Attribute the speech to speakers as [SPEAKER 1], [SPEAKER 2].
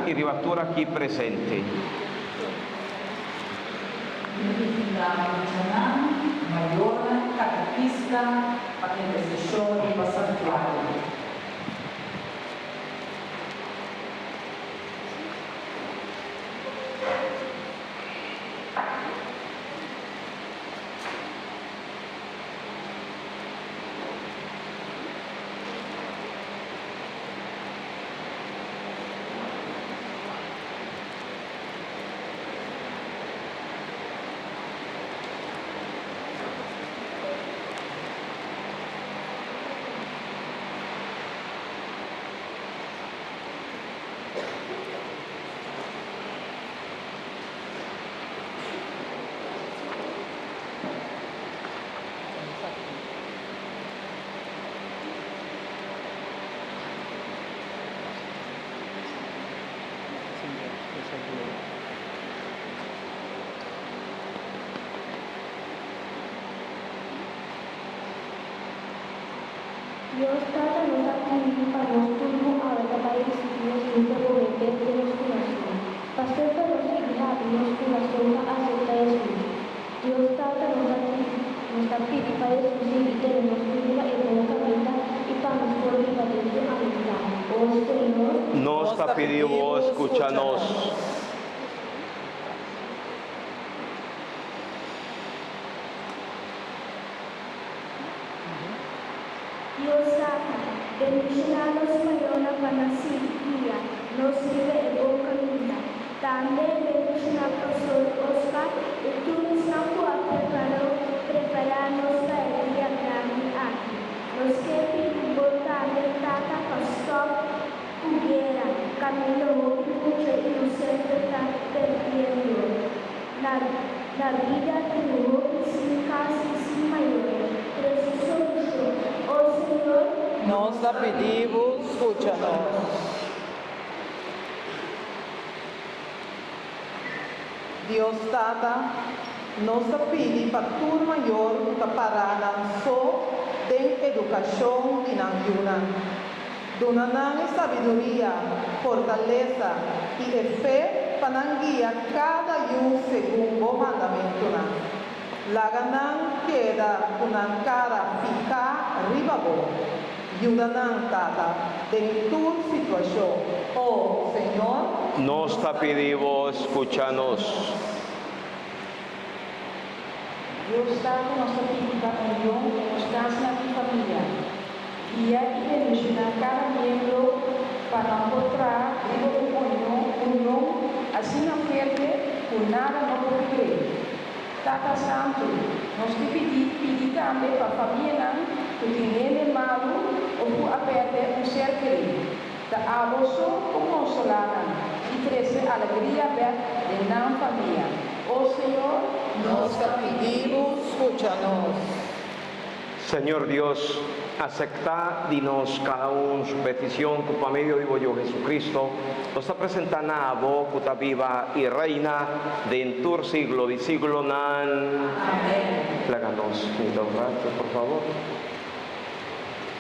[SPEAKER 1] y ribattura aquí presente.
[SPEAKER 2] Mayor, catequista, partecipazione e santuario.
[SPEAKER 3] Dios trata nos aquí para los turnos a la para disciplinas y un poco de los corazones. Pastor para los hijos los corazones acepta eso. Dios trata nos aquí para discutir y tenemos cultura y boca y para nos por el patente a mitad. Oh Señor,
[SPEAKER 1] Nos te pedimos, escúchanos.
[SPEAKER 3] Dios trata, bendicionados mañana para día, nos sirve el boca linda. También bendición al profesor Oscar y tú mismo prepararnos para el día grande aquí. Nos quiere voltar el tata pastor Huguera, camino mucho inocente está perdiendo. La vida de nuevo sin casa y sin mayores, preciso. Oh Señor,
[SPEAKER 2] Nos la pedimos, escúchanos. Dios Tata, nos pide para tu maior para lançou de educação e nanjuna. Donanan sabedoria, fortaleza e fé para guiar cada segundo mandamento. Laganan queda una cara ficar ribabo. Ayudanan tata de tu situación. Oh Señor,
[SPEAKER 1] Nos te pedimos, escúchanos.
[SPEAKER 2] Dios está con nuestra vida unión que nos casa en mi familia. Guía y bendicionar cada miembro para encontrar unión, así no pierde por nada no puede creer. Tata Santo, nos pedi também para a família que tem malo ou que aperte um ser querido. Da abraço com consolada e trazer alegria de na família. Oh Senhor, nos pedimos, escúchanos.
[SPEAKER 1] Señor Dios, acepta dinos cada uno su petición, que por medio de yo Jesucristo, nos está presentando a vos, que está viva y reina de en tu siglo y siglo nan.
[SPEAKER 2] Amén.
[SPEAKER 1] Pláganos, por favor.